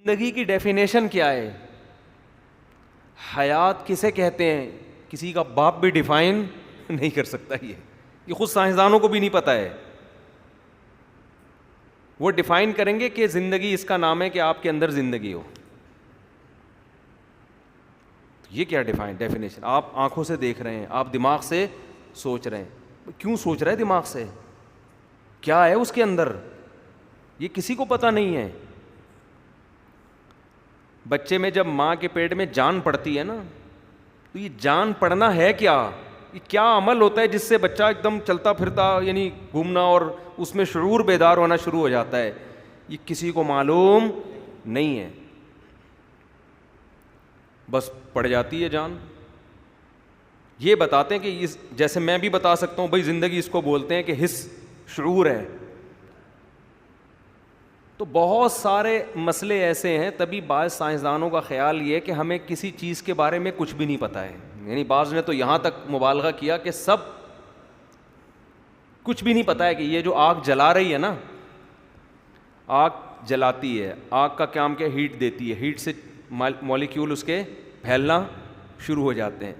زندگی کی ڈیفینیشن کیا ہے؟ حیات کسے کہتے ہیں؟ کسی کا باپ بھی ڈیفائن نہیں کر سکتا. یہ خود سائنسدانوں کو بھی نہیں پتا ہے. وہ ڈیفائن کریں گے کہ زندگی اس کا نام ہے کہ آپ کے اندر زندگی ہو. یہ کیا ڈیفینیشن؟ آپ آنکھوں سے دیکھ رہے ہیں, آپ دماغ سے سوچ رہے ہیں. کیوں سوچ رہے ہیں دماغ سے؟ کیا ہے اس کے اندر؟ یہ کسی کو پتہ نہیں ہے. بچے میں جب ماں کے پیٹ میں جان پڑتی ہے نا, تو یہ جان پڑنا ہے کیا؟ یہ کیا عمل ہوتا ہے جس سے بچہ ایک دم چلتا پھرتا, یعنی گھومنا, اور اس میں شعور بیدار ہونا شروع ہو جاتا ہے؟ یہ کسی کو معلوم نہیں ہے. بس پڑ جاتی ہے جان. یہ بتاتے ہیں کہ جیسے میں بھی بتا سکتا ہوں بھائی زندگی اس کو بولتے ہیں کہ حس, شعور ہے. تو بہت سارے مسئلے ایسے ہیں. تبھی بعض سائنسدانوں کا خیال یہ ہے کہ ہمیں کسی چیز کے بارے میں کچھ بھی نہیں پتہ ہے. یعنی بعض نے تو یہاں تک مبالغہ کیا کہ سب کچھ بھی نہیں پتہ ہے کہ یہ جو آگ جلا رہی ہے نا, آگ جلاتی ہے, آگ کا کام کیا؟ ہیٹ دیتی ہے. ہیٹ سے مالیکیول اس کے پھیلنا شروع ہو جاتے ہیں.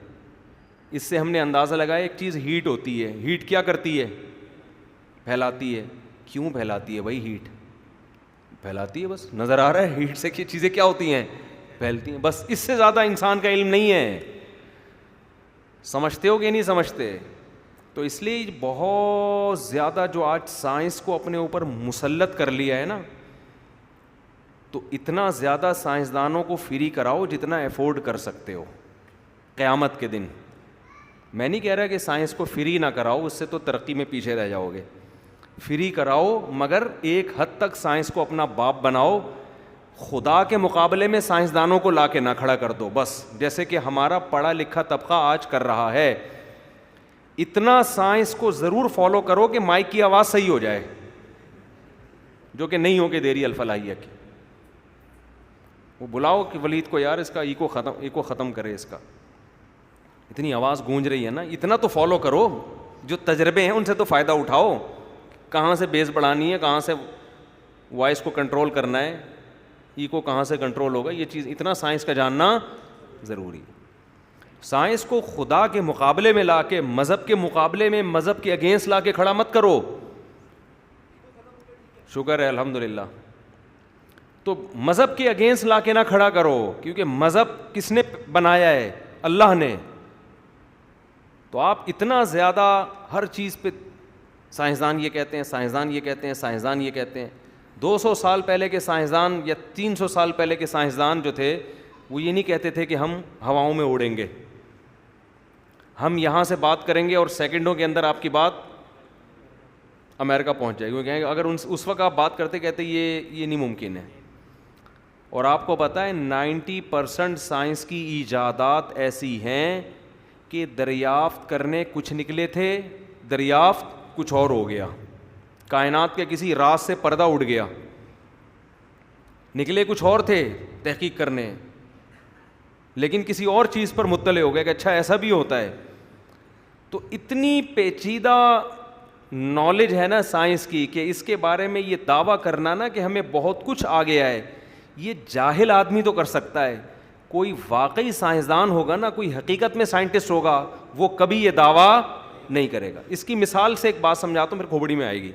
اس سے ہم نے اندازہ لگایا ایک چیز ہیٹ ہوتی ہے. ہیٹ کیا کرتی ہے؟ پھیلاتی ہے. کیوں پھیلاتی ہے بھائی؟ ہیٹ پھیلاتی ہے, بس نظر آ رہا ہے. ہیٹ سے کی چیزیں کیا ہوتی ہیں؟ پھیلتی ہیں. بس اس سے زیادہ انسان کا علم نہیں ہے. سمجھتے ہو کہ نہیں سمجھتے؟ تو اس لیے بہت زیادہ جو آج سائنس کو اپنے اوپر مسلط کر لیا ہے نا, تو اتنا زیادہ سائنسدانوں کو فری کراؤ جتنا افورڈ کر سکتے ہو قیامت کے دن. میں نہیں کہہ رہا کہ سائنس کو فری نہ کراؤ, اس سے تو ترقی میں پیچھے رہ جاؤ گے. فری کراؤ, مگر ایک حد تک سائنس کو اپنا باپ بناؤ. خدا کے مقابلے میں سائنسدانوں کو لا کے نہ کھڑا کر دو بس, جیسے کہ ہمارا پڑھا لکھا طبقہ آج کر رہا ہے. اتنا سائنس کو ضرور فالو کرو کہ مائک کی آواز صحیح ہو جائے, جو کہ نہیں ہو کے دے رہی الفلاحیہ کی. وہ بلاؤ کہ ولید کو, یار اس کا ایکو ختم کرے, اس کا اتنی آواز گونج رہی ہے نا. اتنا تو فالو کرو. جو تجربے ہیں ان سے تو فائدہ اٹھاؤ. کہاں سے بیس بڑھانی ہے, کہاں سے وائس کو کنٹرول کرنا ہے, ایکو کہاں سے کنٹرول ہوگا, یہ چیز اتنا سائنس کا جاننا ضروری ہے. سائنس کو خدا کے مقابلے میں لا کے, مذہب کے مقابلے میں, مذہب کے اگینسٹ لا کے کھڑا مت کرو. شکر ہے الحمدللہ. تو مذہب کے اگینسٹ لا کے نہ کھڑا کرو, کیونکہ مذہب کس نے بنایا ہے؟ اللہ نے. تو آپ اتنا زیادہ ہر چیز پہ سائنسدان یہ کہتے ہیں, سائنسدان یہ کہتے ہیں, سائنسدان یہ کہتے ہیں. 200 سال پہلے کے سائنسدان یا 300 سال پہلے کے سائنسدان جو تھے, وہ یہ نہیں کہتے تھے کہ ہم ہواؤں میں اڑیں گے, ہم یہاں سے بات کریں گے اور سیکنڈوں کے اندر آپ کی بات امریکہ پہنچ جائے گی. وہ کہیں گے اگر اس وقت آپ بات کرتے کہتے یہ نہیں ممکن ہے. اور آپ کو پتہ ہے 90% سائنس کی ایجادات ایسی ہیں کہ دریافت کرنے کچھ نکلے تھے, دریافت کچھ اور ہو گیا. کائنات کے کسی راز سے پردہ اڑ گیا, نکلے کچھ اور تھے تحقیق کرنے, لیکن کسی اور چیز پر مطلع ہو گیا کہ اچھا ایسا بھی ہوتا ہے. تو اتنی پیچیدہ نالج ہے نا سائنس کی کہ اس کے بارے میں یہ دعویٰ کرنا نا کہ ہمیں بہت کچھ آ گیا ہے, یہ جاہل آدمی تو کر سکتا ہے. کوئی واقعی سائنسدان ہوگا نا, کوئی حقیقت میں سائنٹسٹ ہوگا, وہ کبھی یہ دعویٰ نہیں کرے گا. اس کی مثال سے ایک بات سمجھاتا ہوں, پھر کھوپڑی میں آئے گی.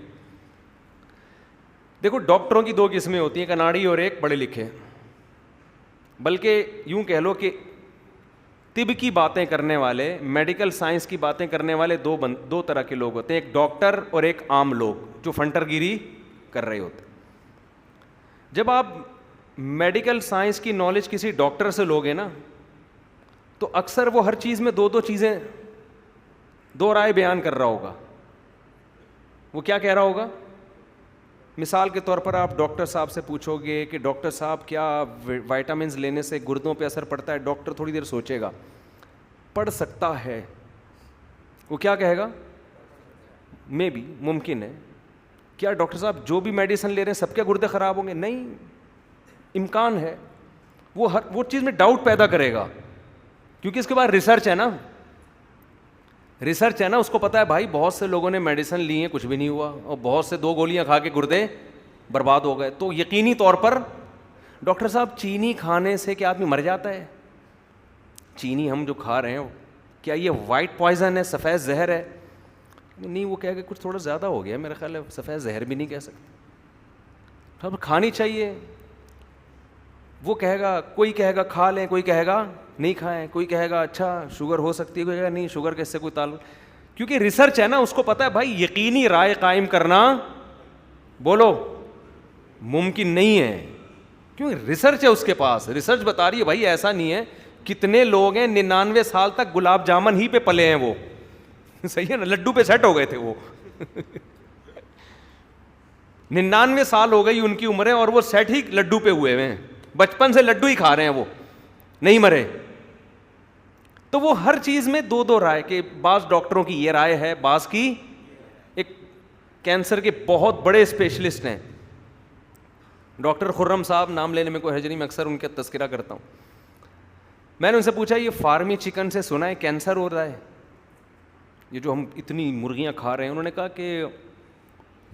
دیکھو ڈاکٹروں کی 2 قسمیں ہوتی ہیں, ایک اناڑی اور ایک پڑھے لکھے. بلکہ یوں کہہ لو کہ طب کی باتیں کرنے والے, میڈیکل سائنس کی باتیں کرنے والے 2 طرح کے لوگ ہوتے ہیں, ایک ڈاکٹر اور ایک عام لوگ جو فنٹر گیری کر رہے ہوتے ہیں. جب آپ میڈیکل سائنس کی نالج کسی ڈاکٹر سے لوگے نا, تو اکثر وہ ہر چیز میں 2 چیزیں 2 رائے بیان کر رہا ہوگا. وہ کیا کہہ رہا ہوگا؟ مثال کے طور پر آپ ڈاکٹر صاحب سے پوچھو گے کہ ڈاکٹر صاحب کیا وائٹامنز لینے سے گردوں پہ اثر پڑتا ہے؟ ڈاکٹر تھوڑی دیر سوچے گا, پڑ سکتا ہے. وہ کیا کہے گا؟ مے بی, ممکن ہے. کیا ڈاکٹر صاحب جو بھی میڈیسن لے رہے ہیں سب کے گردے خراب ہوں گے؟ نہیں, امکان ہے. وہ چیز میں ڈاؤٹ پیدا کرے گا, کیونکہ اس کے بعد ریسرچ ہے نا, اس کو پتا ہے بھائی بہت سے لوگوں نے میڈیسن لی ہیں کچھ بھی نہیں ہوا, اور بہت سے 2 گولیاں کھا کے گردے برباد ہو گئے. تو یقینی طور پر ڈاکٹر صاحب چینی کھانے سے کیا آدمی مر جاتا ہے؟ چینی ہم جو کھا رہے ہیں کیا یہ وائٹ پوائزن ہے, سفید زہر ہے؟ نہیں, وہ کہے گا کچھ تھوڑا زیادہ ہو گیا, میرا خیال ہے سفید زہر بھی نہیں کہہ سکتے, اب کھانی چاہیے. وہ کہے گا, کوئی کہے گا کھا لیں, کوئی کہے گا نہیں کھائیں, کوئی کہے گا اچھا شوگر ہو سکتی ہے, کوئی کہے گا نہیں شوگر کے اس سے کوئی تعلق, کیونکہ ریسرچ ہے نا, اس کو پتا ہے بھائی یقینی رائے قائم کرنا بولو ممکن نہیں ہے, کیونکہ ریسرچ ہے اس کے پاس. ریسرچ بتا رہی ہے بھائی ایسا نہیں ہے. کتنے لوگ ہیں 99 سال تک گلاب جامن ہی پہ پلے ہیں, وہ صحیح ہے نا, لڈو پہ سیٹ ہو گئے تھے وہ 99 سال ہو گئی ان کی عمریں اور وہ سیٹ ہی لڈو پہ ہوئے ہیں, بچپن سے لڈو ہی کھا رہے ہیں, وہ نہیں مرے. تو وہ ہر چیز میں دو رائے, کہ بعض ڈاکٹروں کی یہ رائے ہے, بعض کی. ایک کینسر کے بہت بڑے اسپیشلسٹ ہیں ڈاکٹر خرم صاحب, نام لینے میں کوئی حرج نہیں, میں اکثر ان کا تذکرہ کرتا ہوں. میں نے ان سے پوچھا یہ فارمی چکن سے سنا ہے کینسر ہو رہا ہے, یہ جو ہم اتنی مرغیاں کھا رہے ہیں؟ انہوں نے کہا کہ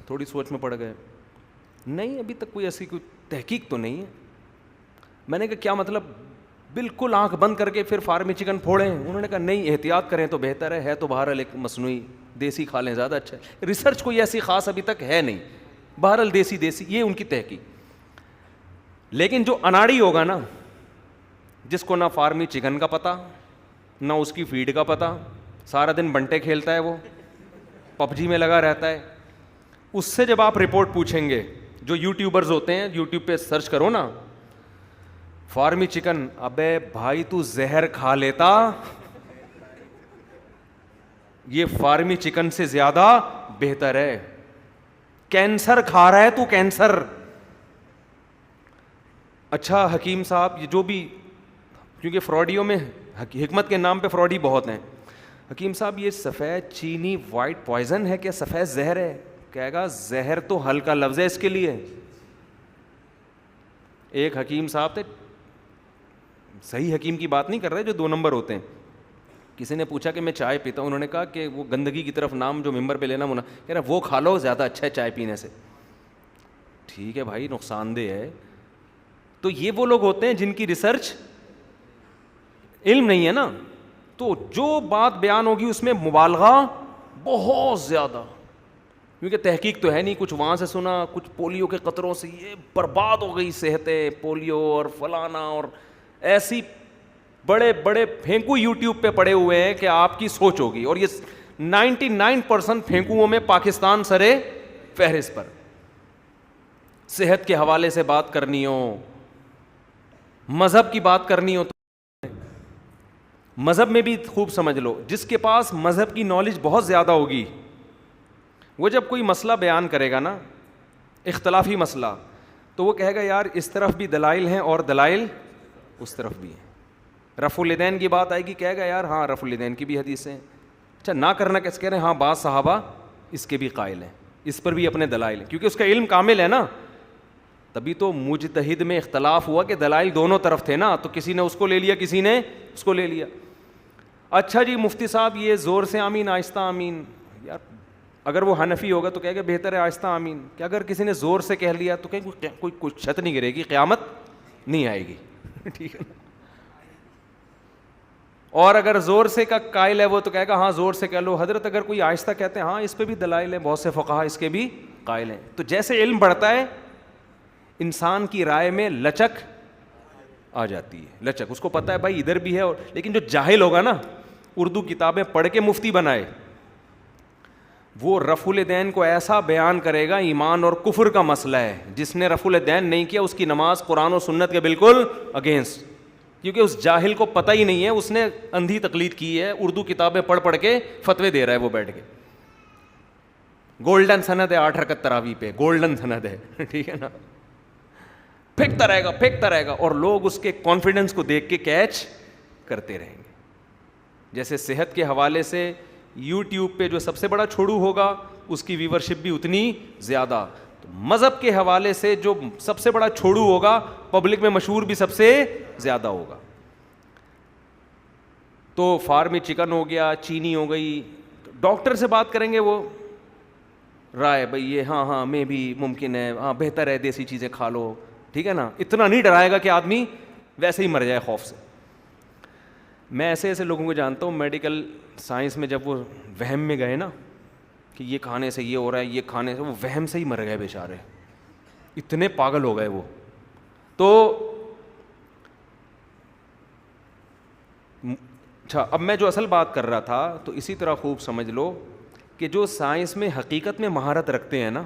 تھوڑی سوچ میں پڑ گئے, نہیں ابھی تک کوئی ایسی کوئی تحقیق تو نہیں ہے. میں نے کہا کیا مطلب بالکل آنکھ بند کر کے پھر فارمی چکن پھوڑیں؟ انہوں نے کہا نہیں, احتیاط کریں تو بہتر ہے تو بہرحال ایک مصنوعی دیسی کھا لیں زیادہ اچھا ہے. ریسرچ کوئی ایسی خاص ابھی تک ہے نہیں, بہرحال دیسی یہ ان کی تحقیق. لیکن جو اناڑی ہوگا نا, جس کو نہ فارمی چکن کا پتہ نہ اس کی فیڈ کا پتہ, سارا دن بنٹے کھیلتا ہے, وہ پب جی میں لگا رہتا ہے, اس سے جب آپ رپورٹ پوچھیں گے, جو یوٹیوبرز ہوتے ہیں, یوٹیوب پہ سرچ کرو نا فارمی چکن, ابے بھائی تو زہر کھا لیتا, یہ فارمی چکن سے زیادہ بہتر ہے. کینسر کھا رہا ہے تو, کینسر. اچھا حکیم صاحب, یہ جو بھی, کیونکہ فراڈیوں میں حکمت کے نام پہ فراڈی بہت ہیں, حکیم صاحب یہ سفید چینی وائٹ پوائزن ہے کیا سفید زہر ہے؟ کہے گا زہر تو ہلکا لفظ ہے اس کے لیے. ایک حکیم صاحب تھے, صحیح حکیم کی بات نہیں کر رہے جو 2 نمبر ہوتے ہیں, کسی نے پوچھا کہ میں چائے پیتا ہوں, انہوں نے کہا کہ وہ گندگی کی طرف نام جو ممبر پہ لینا کہہ رہا وہ کھا لو زیادہ اچھا ہے چائے پینے سے. ٹھیک ہے بھائی, نقصان دہ ہے. تو یہ وہ لوگ ہوتے ہیں جن کی ریسرچ علم نہیں ہے نا, تو جو بات بیان ہوگی اس میں مبالغہ بہت زیادہ, کیونکہ تحقیق تو ہے نہیں, کچھ وہاں سے سنا, کچھ پولیو کے قطروں سے یہ برباد ہو گئی صحتیں, پولیو اور فلانا, اور ایسی بڑے بڑے پھینکو یوٹیوب پہ پڑے ہوئے ہیں کہ آپ کی سوچ ہوگی. اور یہ 99% پھینکوؤں میں پاکستان سرے فہرست پر. صحت کے حوالے سے بات کرنی ہو, مذہب کی بات کرنی ہو, تو مذہب میں بھی خوب سمجھ لو, جس کے پاس مذہب کی نالج بہت زیادہ ہوگی, وہ جب کوئی مسئلہ بیان کرے گا نا, اختلافی مسئلہ, تو وہ کہے گا یار اس طرف بھی دلائل ہیں اور دلائل اس طرف بھی ہیں. رفع الیدین کی بات آئے گی, کہے گا یار ہاں رفع الیدین کی بھی حدیث ہیں. اچھا نہ کرنا کیسے کہہ رہے ہیں؟ ہاں بعض صحابہ اس کے بھی قائل ہیں, اس پر بھی اپنے دلائل ہیں, کیونکہ اس کا علم کامل ہے نا. تبھی تو مجتہد میں اختلاف ہوا کہ دلائل دونوں طرف تھے نا, تو کسی نے اس کو لے لیا, کسی نے اس کو لے لیا. اچھا جی مفتی صاحب یہ زور سے آمین آہستہ آمین, یار اگر وہ حنفی ہوگا تو کہے گا بہتر ہے آہستہ آمین, کہ اگر کسی نے زور سے کہہ لیا تو کہیں کوئی چھت نہیں گرے گی, قیامت نہیں آئے گی. ٹھیک ہے نا. اور اگر زور سے کا قائل ہے وہ, تو کہے گا ہاں زور سے کہہ لو حضرت. اگر کوئی آہستہ کہتے ہیں, ہاں اس پہ بھی دلائل ہیں, بہت سے فقہا اس کے بھی قائل ہیں. تو جیسے علم بڑھتا ہے انسان کی رائے میں لچک آ جاتی ہے, لچک. اس کو پتہ ہے بھائی ادھر بھی ہے, اور لیکن جو جاہل ہوگا نا, اردو کتابیں پڑھ کے مفتی بنائے, وہ رفع الیدین کو ایسا بیان کرے گا ایمان اور کفر کا مسئلہ ہے. جس نے رفع الیدین نہیں کیا اس کی نماز قرآن و سنت کے بالکل اگینسٹ, کیونکہ اس جاہل کو پتہ ہی نہیں ہے, اس نے اندھی تقلید کی ہے, اردو کتابیں پڑھ پڑھ کے فتوے دے رہا ہے وہ بیٹھ کے. گولڈن سند ہے 8 رکعت تراویح پہ, گولڈن سند ہے. ٹھیک ہے نا. پھینکتا رہے گا, اور لوگ اس کے کانفیڈنس کو دیکھ کے کیچ کرتے رہیں گے. جیسے صحت کے حوالے سے یوٹیوب پہ جو سب سے بڑا چھوڑو ہوگا اس کی ویورشپ بھی اتنی زیادہ, تو مذہب کے حوالے سے جو سب سے بڑا چھوڑو ہوگا پبلک میں مشہور بھی سب سے زیادہ ہوگا. تو فارمی چکن ہو گیا, چینی ہو گئی, ڈاکٹر سے بات کریں گے وہ رائے بھائی یہ ہاں میں بھی ممکن ہے, ہاں بہتر ہے دیسی چیزیں کھا لو, ٹھیک ہے نا, اتنا نہیں ڈرائے گا کہ آدمی ویسے ہی مر جائے خوف سے. میں ایسے ایسے لوگوں کو جانتا ہوں میڈیکل سائنس میں جب وہ وہم میں گئے نا کہ یہ کھانے سے یہ ہو رہا ہے, یہ کھانے سے, وہ وہم سے ہی مر گئے بیچارے, اتنے پاگل ہو گئے وہ. تو اچھا, اب میں جو اصل بات کر رہا تھا تو اسی طرح خوب سمجھ لو کہ جو سائنس میں حقیقت میں مہارت رکھتے ہیں نا,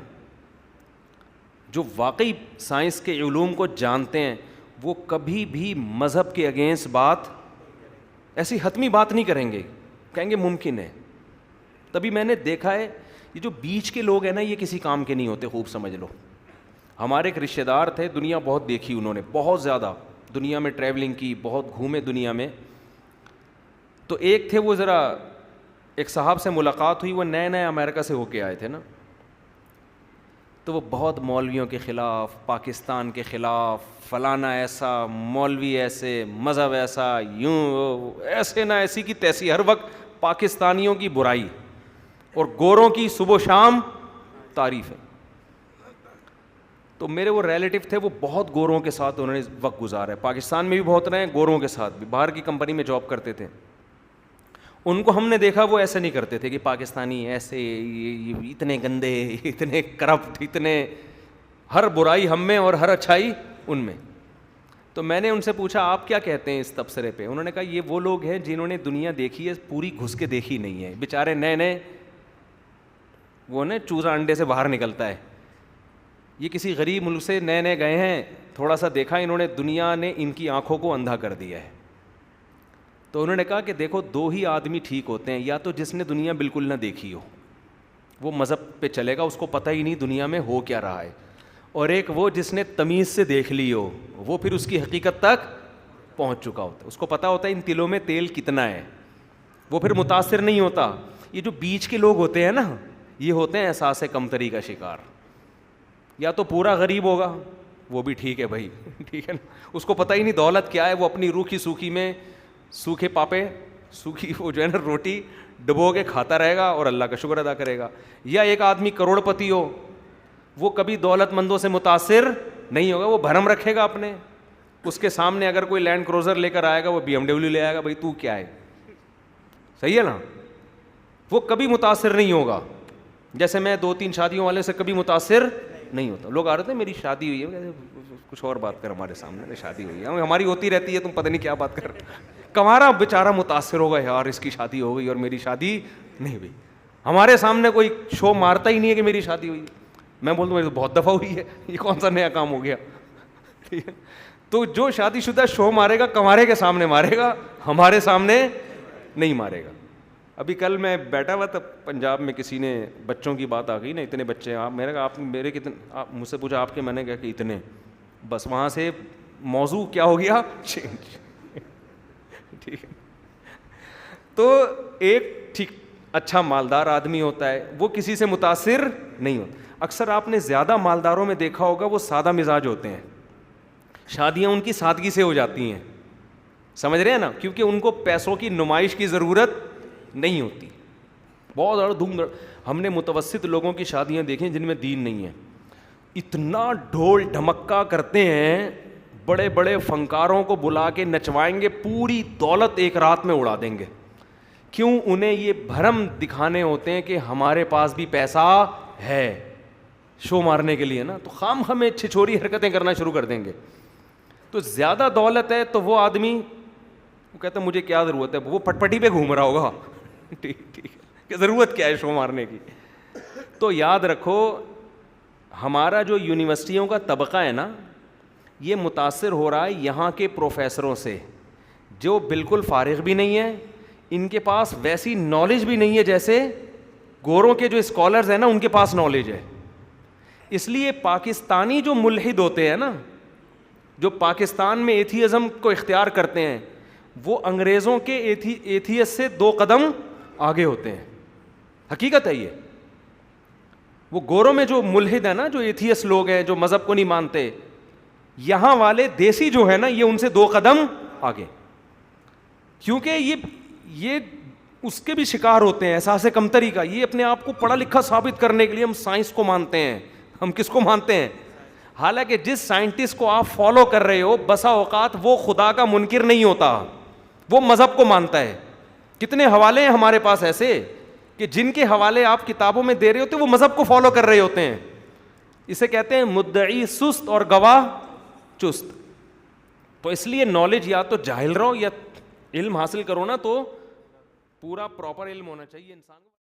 جو واقعی سائنس کے علوم کو جانتے ہیں, وہ کبھی بھی مذہب کے اگینسٹ بات, ایسی حتمی بات نہیں کریں گے, کہیں گے ممکن ہے. تبھی میں نے دیکھا ہے یہ جو بیچ کے لوگ ہیں نا, یہ کسی کام کے نہیں ہوتے, خوب سمجھ لو. ہمارے ایک رشتہ دار تھے, دنیا بہت دیکھی انہوں نے, بہت زیادہ دنیا میں ٹریولنگ کی, بہت گھومے دنیا میں. تو ایک تھے وہ, ذرا ایک صاحب سے ملاقات ہوئی, وہ نئے نئے امریکہ سے ہو کے آئے تھے نا, تو وہ بہت مولویوں کے خلاف, پاکستان کے خلاف, فلانا ایسا مولوی ایسے, مذہب ایسا, یوں ایسے نہ ایسی کی تیسی, ہر وقت پاکستانیوں کی برائی اور گوروں کی صبح و شام تعریف ہے. تو میرے وہ ریلیٹیو تھے, وہ بہت گوروں کے ساتھ انہوں نے وقت گزارا ہے, پاکستان میں بھی بہت رہے ہیں, گوروں کے ساتھ بھی, باہر کی کمپنی میں جاب کرتے تھے. ان کو ہم نے دیکھا وہ ایسے نہیں کرتے تھے کہ پاکستانی ایسے اتنے گندے, اتنے کرپٹ, اتنے ہر برائی ہم میں اور ہر اچھائی ان میں. تو میں نے ان سے پوچھا آپ کیا کہتے ہیں اس تبصرے پہ؟ انہوں نے کہا یہ وہ لوگ ہیں جنہوں نے دنیا دیکھی ہے, پوری گھس کے دیکھی نہیں ہے. بیچارے نئے نئے, وہ نا چوزا انڈے سے باہر نکلتا ہے, یہ کسی غریب ملک سے نئے نئے گئے ہیں, تھوڑا سا دیکھا انہوں نے, دنیا نے ان کی آنکھوں کو اندھا کر دیا ہے. تو انہوں نے کہا کہ دیکھو دو ہی آدمی ٹھیک ہوتے ہیں, یا تو جس نے دنیا بالکل نہ دیکھی ہو, وہ مذہب پہ چلے گا, اس کو پتہ ہی نہیں دنیا میں ہو کیا رہا ہے, اور ایک وہ جس نے تمیز سے دیکھ لی ہو, وہ پھر اس کی حقیقت تک پہنچ چکا ہوتا ہے, اس کو پتہ ہوتا ہے ان تلوں میں تیل کتنا ہے, وہ پھر متاثر نہیں ہوتا. یہ جو بیچ کے لوگ ہوتے ہیں نا, یہ ہوتے ہیں احساس کمتری کا شکار. یا تو پورا غریب ہوگا, وہ بھی ٹھیک ہے بھائی, ٹھیک ہے نا, اس کو پتہ ہی نہیں دولت کیا ہے, وہ اپنی روکھی سوکھی میں سوکھے پاپے, سوکھی وہ جو ہے نا روٹی ڈبو کے کھاتا رہے گا اور اللہ کا شکر ادا کرے گا. یا ایک آدمی کروڑ پتی ہو, وہ کبھی دولت مندوں سے متاثر نہیں ہوگا, وہ بھرم رکھے گا اپنے, اس کے سامنے اگر کوئی لینڈ کروزر لے کر آئے گا, وہ BMW لے آئے گا, بھائی تو کیا ہے, صحیح ہے نا, وہ کبھی متاثر نہیں ہوگا. جیسے میں 2-3 شادیوں والے سے کبھی متاثر نہیں ہوتا. لوگ آ رہے تھے میری شادی ہوئی ہے, کچھ اور بات کر ہمارے سامنے, شادی ہوئی ہے, ہماری ہوتی رہتی ہے, تم پتہ نہیں کیا بات کر رہے. کمارا بیچارہ متاثر ہوگا, یار اس کی شادی ہو گئی اور میری شادی نہیں ہوئی. ہمارے سامنے کوئی شو مارتا ہی نہیں ہے کہ میری شادی ہوئی. میں بولتا ہوں میری تو بہت دفعہ ہوئی ہے, یہ کون سا نیا کام ہو گیا. ٹھیک ہے, تو جو شادی شدہ شو مارے گا کمارے کے سامنے مارے گا, ہمارے سامنے نہیں مارے گا. ابھی کل میں بیٹھا ہوا تھا پنجاب میں, کسی نے بچوں کی بات آ گئی نا, اتنے بچے ہیں, آپ میں نے کہا آپ میرے کتنے, آپ مجھ سے پوچھا آپ کے, میں نے کہا کہ اتنے, بس وہاں سے موضوع کیا ہو گیا چینج. ٹھیک ہے, تو ایک ٹھیک اچھا مالدار آدمی ہوتا ہے, وہ کسی سے متاثر نہیں ہوتا. اکثر آپ نے زیادہ مالداروں میں دیکھا ہوگا وہ سادہ مزاج ہوتے ہیں, شادیاں ان کی سادگی سے ہو جاتی ہیں, سمجھ رہے ہیں نا, کیونکہ ان کو پیسوں کی نمائش کی ضرورت نہیں ہوتی. بہت زیادہ دھوم. ہم نے متوسط لوگوں کی شادیاں دیکھیں جن میں دین نہیں ہے, اتنا ڈھول ڈھمکا کرتے ہیں, بڑے بڑے فنکاروں کو بلا کے نچوائیں گے, پوری دولت ایک رات میں اڑا دیں گے. کیوں؟ انہیں یہ بھرم دکھانے ہوتے ہیں کہ ہمارے پاس بھی پیسہ ہے, شو مارنے کے لیے نا, تو خام ہمیں چھچوری حرکتیں کرنا شروع کر دیں گے. تو زیادہ دولت ہے تو وہ آدمی وہ کہتا ہے مجھے کیا ضرورت ہے, وہ پٹ پٹی پہ گھوم رہا ہوگا, ٹھیک ٹھیک, کہ ضرورت کیا ہے شو مارنے کی. تو یاد رکھو ہمارا جو یونیورسٹیوں کا طبقہ ہے نا, یہ متاثر ہو رہا ہے یہاں کے پروفیسروں سے, جو بالکل فارغ بھی نہیں ہے, ان کے پاس ویسی نالج بھی نہیں ہے جیسے گوروں کے جو اسکالرز ہیں نا ان کے پاس نالج ہے. اس لیے پاکستانی جو ملحد ہوتے ہیں نا, جو پاکستان میں ایتھیزم کو اختیار کرتے ہیں, وہ انگریزوں کے ایتھیس سے 2 قدم آگے ہوتے ہیں. حقیقت ہے یہ. وہ گوروں میں جو ملحد ہیں نا, جو ایتھیس لوگ ہیں, جو مذہب کو نہیں مانتے, یہاں والے دیسی جو ہے نا, یہ ان سے 2 قدم آگے, کیونکہ یہ اس کے بھی شکار ہوتے ہیں احساس کمتری کا. یہ اپنے آپ کو پڑھا لکھا ثابت کرنے کے لیے ہم سائنس کو مانتے ہیں. ہم کس کو مانتے ہیں؟ حالانکہ جس سائنٹسٹ کو آپ فالو کر رہے ہو بسا اوقات وہ خدا کا منکر نہیں ہوتا, وہ مذہب کو مانتا ہے. کتنے حوالے ہیں ہمارے پاس ایسے کہ جن کے حوالے آپ کتابوں میں دے رہے ہوتے وہ مذہب کو فالو کر رہے ہوتے ہیں. اسے کہتے ہیں مدعی سست اور گواہ چست. تو اس لیے نالج یا تو جاہل رہو یا علم حاصل کرو نا, تو پورا پراپر علم ہونا چاہیے انسان کو.